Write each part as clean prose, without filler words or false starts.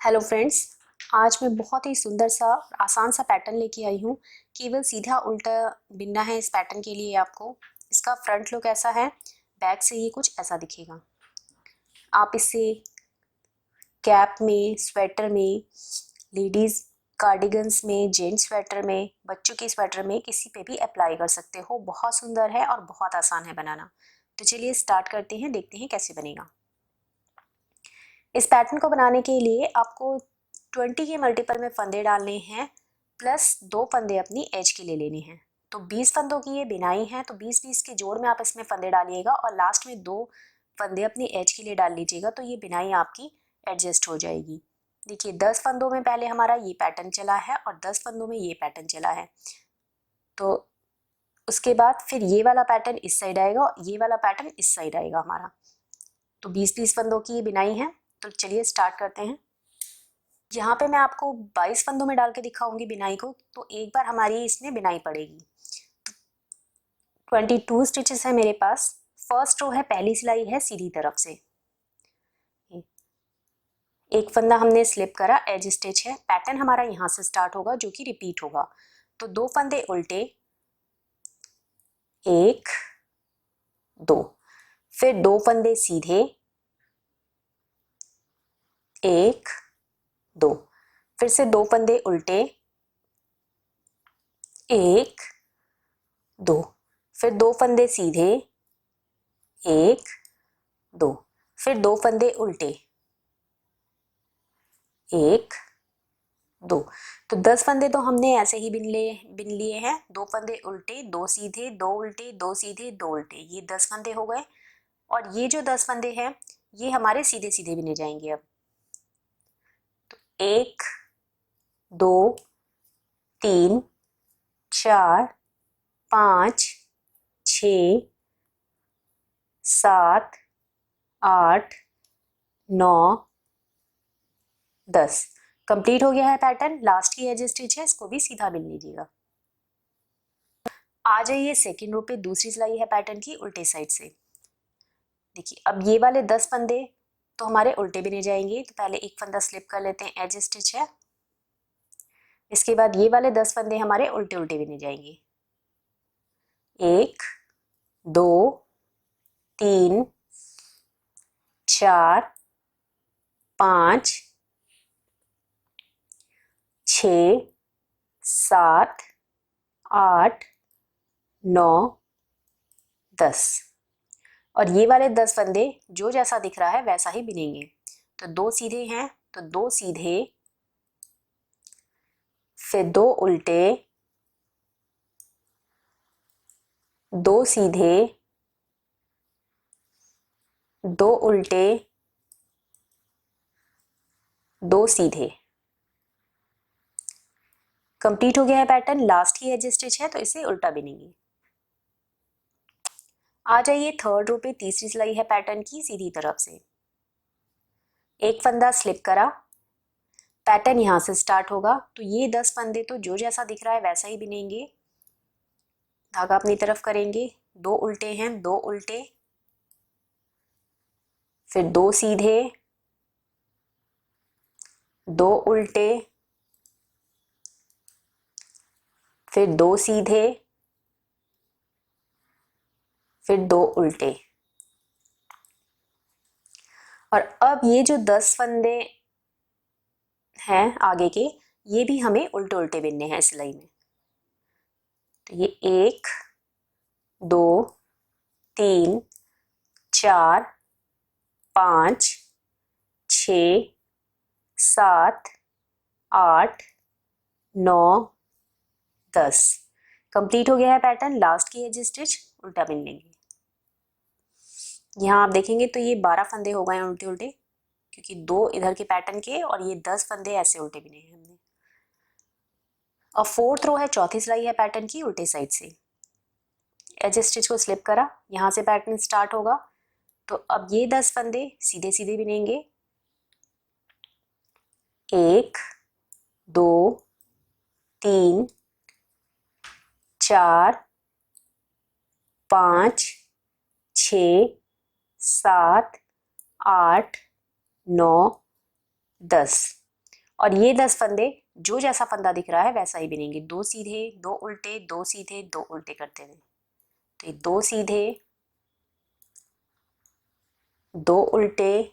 Hello friends, आज मैं बहुत ही सुंदर सा आसान सा पैटर्न लेके आई हूँ। केवल सीधा उल्टा बिनना है इस पैटर्न के लिए आपको। इसका फ्रंट लुक ऐसा है, बैक से ये कुछ ऐसा दिखेगा। आप इसे कैप में, स्वेटर में, लेडीज़ कार्डिगन्स में, जेंट्स स्वेटर में, बच्चों की स्वेटर में, किसी पे भी अप्लाई कर सकते हो। बहुत सुंदर है और बहुत आसान है बनाना। तो चलिए स्टार्ट करते हैं, देखते हैं कैसे बनेगा। इस पैटर्न को बनाने के लिए आपको 20 के मल्टीपल में फंदे डालने हैं, प्लस 2 फंदे अपनी एज के लिए लेने हैं। तो 20 फंदों की ये बिनाई है, तो 20-20 के जोड़ में आप इसमें फंदे डालिएगा और लास्ट में 2 फंदे अपनी एज के लिए डाल लीजिएगा, तो ये बिनाई आपकी एडजस्ट हो जाएगी। देखिए 10 फंदों में पहले हमारा ये पैटर्न चला है और 10 फंदों में ये पैटर्न चला है। तो उसके बाद फिर ये वाला पैटर्न इस साइड आएगा और ये वाला पैटर्न इस साइड आएगा हमारा। तो 20-20 फंदों की ये बिनाई है। तो चलिए स्टार्ट करते हैं। यहाँ पे मैं आपको 22 फंदों में डाल के दिखाऊंगी बिनाई को, तो एक बार हमारी इसमें बिनाई पड़ेगी। 22 स्टिचेस है मेरे पास। फर्स्ट रो है, पहली सिलाई है सीधी तरफ से। एक फंदा हमने स्लिप करा, एज स्टिच है। पैटर्न हमारा यहाँ से स्टार्ट होगा जो कि रिपीट होगा। तो 2 फंदे उल्टे, 1 2, फिर 2 फंदे सीधे, 1 2, फिर से 2 फंदे उल्टे, 1 2, फिर 2 फंदे सीधे, 1 2, फिर 2 फंदे उल्टे, 1 2। तो 10 फंदे तो हमने ऐसे ही बिन लिए हैं। 2 फंदे उल्टे, 2 सीधे, 2 उल्टे, 2 सीधे, 2 उल्टे, ये 10 फंदे हो गए। और ये जो 10 फंदे हैं ये हमारे सीधे सीधे बिने जाएंगे। अब तो 1 2 3 4 5 6 7 8 9 10। कंप्लीट हो गया है पैटर्न। लास्ट की एज स्टिच है, इसको भी सीधा बिन लीजिएगा। आ जाइए सेकेंड रो पे, दूसरी सिलाई है पैटर्न की उल्टे साइड से। देखिए अब ये वाले 10 फंदे तो हमारे उल्टे बिने जाएंगे। तो पहले एक फंदा स्लिप कर लेते हैं, एज स्टिच है। इसके बाद ये वाले 10 फंदे हमारे उल्टे उल्टे बिने जाएंगे। 1 2 3 4 5 6 7 8 9 10। और ये वाले 10 फंदे जो जैसा दिख रहा है वैसा ही बिनेंगे। तो 2 सीधे हैं, तो 2 सीधे, फिर 2 उल्टे, 2 सीधे, 2 उल्टे, 2 सीधे। कंप्लीट हो गया है पैटर्न। लास्ट की एज स्टिच है तो इसे उल्टा बिनेंगे। आ जाइए थर्ड रो पे, तीसरी सिलाई है पैटर्न की सीधी तरफ से। एक फंदा स्लिप करा, पैटर्न यहाँ से स्टार्ट होगा। तो ये 10 फंदे तो जो जैसा दिख रहा है वैसा ही बिनेंगे। धागा अपनी तरफ करेंगे, 2 उल्टे हैं, 2 उल्टे, फिर 2 सीधे, 2 उल्टे, फिर 2 सीधे, फिर 2 उल्टे। और अब ये जो 10 फंदे हैं आगे के, ये भी हमें उल्टे उल्टे बिनने हैं सिलाई में। तो ये 1 2 3 4 5 6 7 8 9 10। कंप्लीट हो गया है पैटर्न। लास्ट की एज स्टिच उल्टा बिन लेंगे। यहाँ आप देखेंगे तो ये 12 फंदे हो गए हैं उल्टे उल्टे, क्योंकि 2 इधर के पैटर्न के और ये 10 फंदे ऐसे उल्टे बिने हैं हमने। और फोर्थ रो है, चौथी सिलाई है पैटर्न की उल्टे साइड से। एज स्टिच को स्लिप करा, यहाँ से पैटर्न स्टार्ट होगा। तो अब ये 10 फंदे सीधे सीधे बिनेंगे। 1 2 3 4 5 6 7 8 9 10। और ये 10 फंदे जो जैसा फंदा दिख रहा है वैसा ही बिनेंगे, 2 सीधे 2 उल्टे 2 सीधे 2 उल्टे करते हुए। तो ये 2 सीधे 2 उल्टे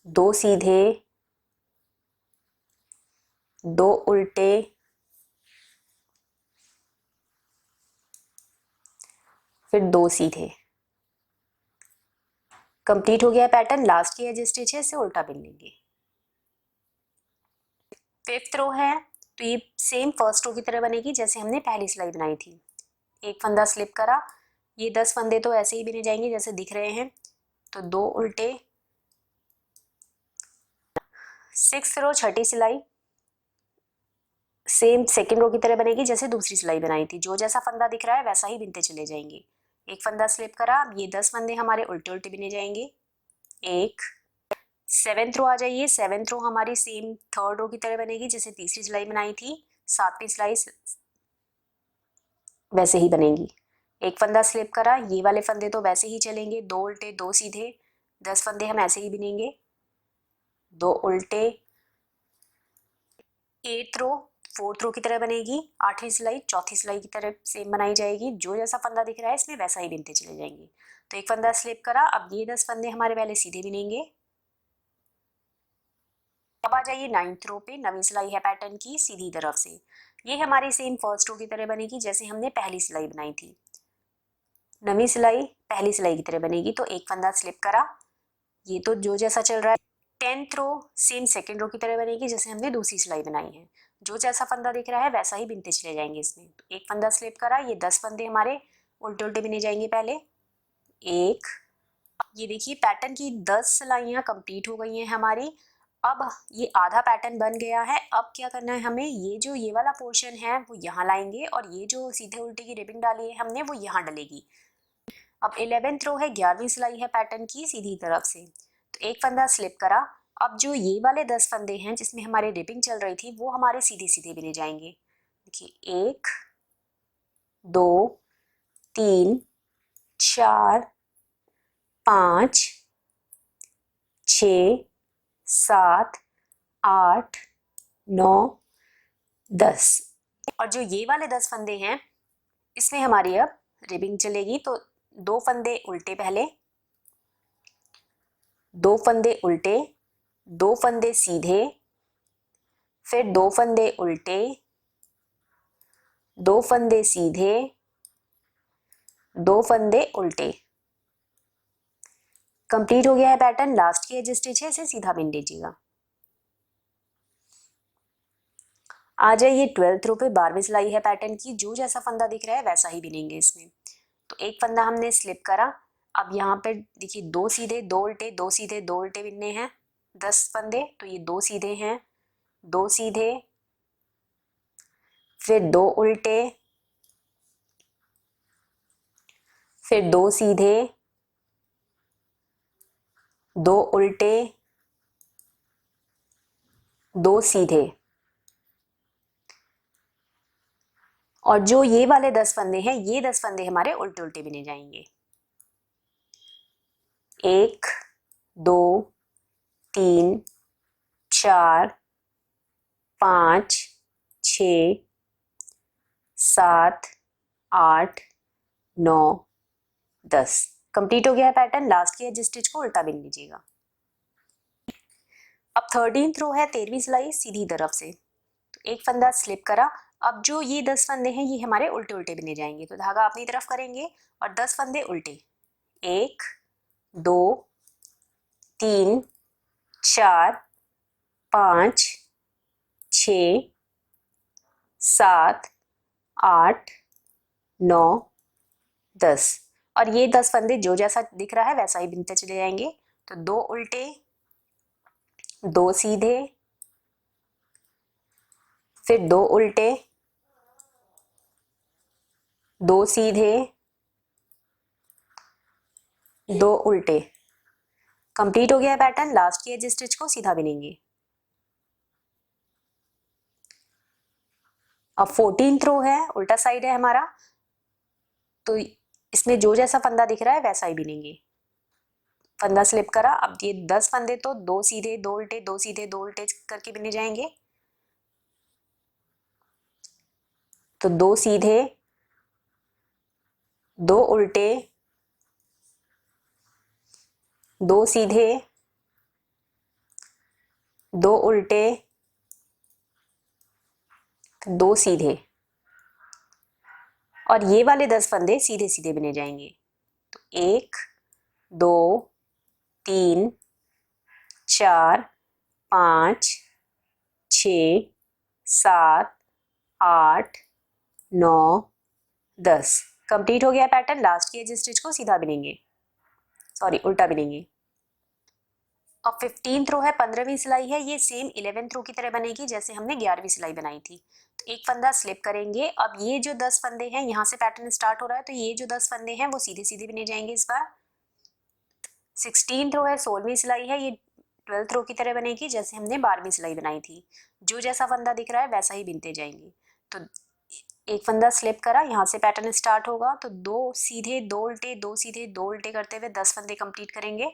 2 सीधे 2 उल्टे फिर 2 सीधे। कंप्लीट हो गया पैटर्न। लास्ट की एज स्टिच है, इसे उल्टा बिन लेंगे। 5th रो है तो ये सेम फर्स्ट रो की तरह बनेगी जैसे हमने पहली सिलाई बनाई थी। एक फंदा स्लिप करा, ये 10 फंदे तो ऐसे ही बिने जाएंगे जैसे दिख रहे हैं। तो 2 उल्टे। 6th रो छठी सिलाई सेम सेकेंड रो की तरह बनेगी जैसे दूसरी सिलाई बनाई थी, जो जैसा फंदा दिख रहा है वैसा ही बिनते चले जाएंगे। एक फंदा स्लिप करा, अब ये 10 फंदे हमारे उल्टे उल्टे बिने जाएंगे। एक। 7th रो आ जाइए। 7th रो हमारी सेम थर्ड रो की तरह बनेगी जैसे तीसरी सिलाई बनाई थी। 7वीं सिलाई वैसे ही बनेगी। एक फंदा स्लिप करा, ये वाले फंदे तो वैसे ही चलेंगे, 2 उल्टे 2 सीधे। 10 फंदे हम ऐसे ही बिनेंगे, 2 उल्टे। 8th रो 4th रो की तरह बनेगी। 8वीं सिलाई चौथी सिलाई की तरह सेम बनाई जाएगी, जो जैसा फंदा दिख रहा है इसमें वैसा ही बिनते चले जाएंगे। तो एक फंदा स्लिप करा, अब ये 10 फंदे हमारे पहले सीधे बिनेंगे। अब आ जाइए 9th रो पे। 9वीं सिलाई है पैटर्न की सीधी तरफ से। ये हमारी सेम फर्स्ट रो की तरह बनेगी जैसे हमने पहली सिलाई बनाई थी। 9वीं सिलाई पहली सिलाई की तरह बनेगी, तो एक फंदा स्लिप करा, ये तो जो जैसा चल रहा है। 10th रो सेम सेकेंड रो की तरह बनेगी जैसे हमने दूसरी सिलाई बनाई है, जो जैसा फंदा दिख रहा है वैसा ही बिनते चले जाएंगे इसमें। तो एक फंदा स्लिप करा, ये 10 फंदे हमारे उल्टे उल्टे बिने जाएंगे पहले। एक। ये देखिए पैटर्न की 10 सिलाइयाँ कंप्लीट हो गई हैं हमारी। अब ये आधा पैटर्न बन गया है। अब क्या करना है हमें, ये जो ये वाला पोर्शन है वो यहाँ लाएंगे और ये जो सीधे उल्टे की रिबिंग डाली है हमने वो यहाँ डलेगी। अब 11th रो है, 11वीं सिलाई है पैटर्न की सीधी तरफ से। तो एक फंदा स्लिप करा, अब जो ये वाले 10 फंदे हैं जिसमें हमारी रिबिंग चल रही थी वो हमारे सीधे सीधे बिने जाएंगे। देखिए 1 2 3 4 5 6 7 8 9 10। और जो ये वाले 10 फंदे हैं इसमें हमारी अब रिबिंग चलेगी। तो 2 फंदे उल्टे पहले, 2 फंदे उल्टे, 2 फंदे सीधे, फिर 2 फंदे उल्टे, 2 फंदे सीधे, 2 फंदे उल्टे। कंप्लीट हो गया है पैटर्न। लास्ट की एज स्टिच है, इसे सीधा बिन लीजिएगा। आ जाइए 12th रो पे। 12वीं सिलाई है पैटर्न की, जो जैसा फंदा दिख रहा है वैसा ही बिनेंगे इसमें। तो एक फंदा हमने स्लिप करा, अब यहाँ पे देखिए 2 सीधे 2 उल्टे 2 सीधे 2 उल्टे बिनने हैं। 10 फंदे, तो ये 2 सीधे हैं, 2 सीधे, फिर 2 उल्टे, फिर 2 सीधे, 2 उल्टे, 2 सीधे। और जो ये वाले 10 फंदे हैं ये 10 फंदे हमारे उल्टे उल्टे बिने जाएंगे। 1 2 3 4 5 6 7 8 9 10। कंप्लीट हो गया है पैटर्न। लास्ट की एज स्टिच को उल्टा बिन लीजिएगा। अब 13th रो है, 13वीं सिलाई सीधी तरफ से। तो एक फंदा स्लिप करा, अब जो ये 10 फंदे हैं ये हमारे उल्टे उल्टे बिने जाएंगे। तो धागा अपनी तरफ करेंगे और 10 फंदे उल्टे। 1 2 3 4 5 6 7 8 9 10। और ये 10 फंदे जो जैसा दिख रहा है वैसा ही बिनते चले जाएंगे। तो 2 उल्टे, 2 सीधे, फिर 2 उल्टे, 2 सीधे, 2 उल्टे। कंप्लीट हो गया है पैटर्न। लास्ट की एज स्टिच को सीधा बिनेंगे। अब 14th रो है, उल्टा साइड है हमारा, तो इसमें जो जैसा फंदा दिख रहा है वैसा ही बिनेंगे। फंदा स्लिप करा। अब ये 10 फंदे तो 2 सीधे 2 उल्टे 2 सीधे 2 उल्टे करके बिने जाएंगे। तो 2 सीधे 2 उल्टे 2 सीधे 2 उल्टे 2 सीधे, और ये वाले 10 फंदे सीधे सीधे बिने जाएंगे। तो 1 2 3 4 5 6 7 8 9 10। कंप्लीट हो गया पैटर्न। लास्ट के एज स्टिच को सीधा बिनेंगे, सॉरी उल्टा बिनेंगे। अब 15th रो है, 15वीं सिलाई है, ये सेम 11th रो की तरह बनेगी जैसे हमने 11वीं सिलाई बनाई थी। तो एक फंदा स्लिप करेंगे। अब ये जो 10 फंदे हैं, यहाँ से पैटर्न स्टार्ट हो रहा है, तो ये जो 10 फंदे हैं वो सीधे सीधे बिने जाएंगे इस बार। 16th रो है, 16वीं सिलाई है, ये 12th रो की तरह बनेगी जैसे हमने 12वीं सिलाई बनाई थी। जो जैसा फंदा दिख रहा है वैसा ही बिनते जाएंगे। तो एक फंदा स्लिप करा, यहाँ से पैटर्न स्टार्ट होगा, तो 2 सीधे 2 उल्टे 2 सीधे 2 उल्टे करते हुए 10 फंदे कंप्लीट करेंगे।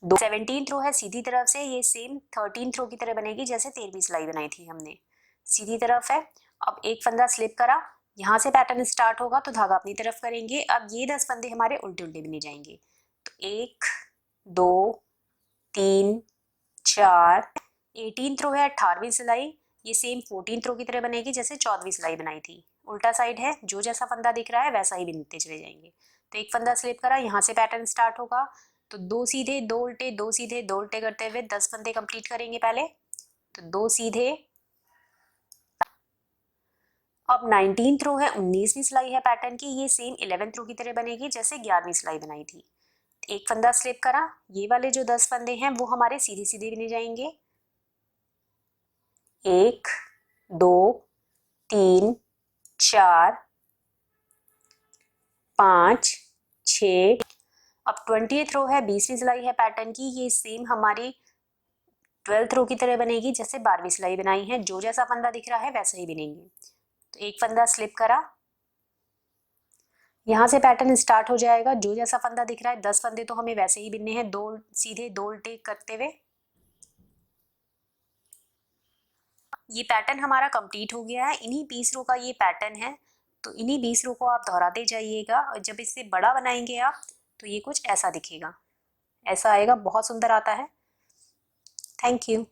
17th रो है, सीधी तरफ से, ये सेम 13th रो की तरह बनेगी जैसे 13वीं सिलाई बनाई थी हमने, सीधी तरफ है। अब एक फंदा स्लिप करा, यहाँ से पैटर्न स्टार्ट होगा, तो धागा अपनी तरफ करेंगे। अब ये 10 फंदे हमारे उल्टे उल्टे बिने जाएंगे। तो 1 2 3 4। 18th रो है, 18वीं सिलाई, ये सेम 14th रो की तरह बनेगी जैसे 14वीं सिलाई बनाई थी। उल्टा साइड है, जो जैसा फंदा दिख रहा है वैसा ही बिनते चले जाएंगे। तो एक फंदा स्लिप करा, यहाँ से पैटर्न स्टार्ट होगा, तो 2 सीधे 2 उल्टे 2 सीधे 2 उल्टे करते हुए 10 फंदे कंप्लीट करेंगे पहले। तो 2 सीधे। अब 19th रो है, 19वीं सिलाई है पैटर्न की, ये सेम 11th रो की तरह बनेगी जैसे 11वीं सिलाई बनाई थी। एक फंदा स्लिप करा, ये वाले जो 10 फंदे हैं वो हमारे सीधे सीधे बिने जाएंगे। 1 2 3 4 5 6। अब 20th रो है, 20वीं सिलाई है पैटर्न की, ये सेम हमारी 12th रो की तरह बनेगी जैसे 12वीं सिलाई बनाई है। जो जैसा फंदा दिख रहा है वैसा ही बिनेंगे। तो एक फंदा स्लिप करा, यहाँ से पैटर्न स्टार्ट हो जाएगा, जो जैसा फंदा दिख रहा है। 10 फंदे तो हमें वैसे ही बिनने हैं, 2 सीधे 2 उल्टे करते हुए। ये पैटर्न हमारा कंप्लीट हो गया है। इन्हीं 20 रो का ये पैटर्न है, तो इन्हीं 20 रो को आप दोहराते जाइएगा, और जब इससे बड़ा बनाएंगे आप तो ये कुछ ऐसा दिखेगा, ऐसा आएगा, बहुत सुंदर आता है। Thank you.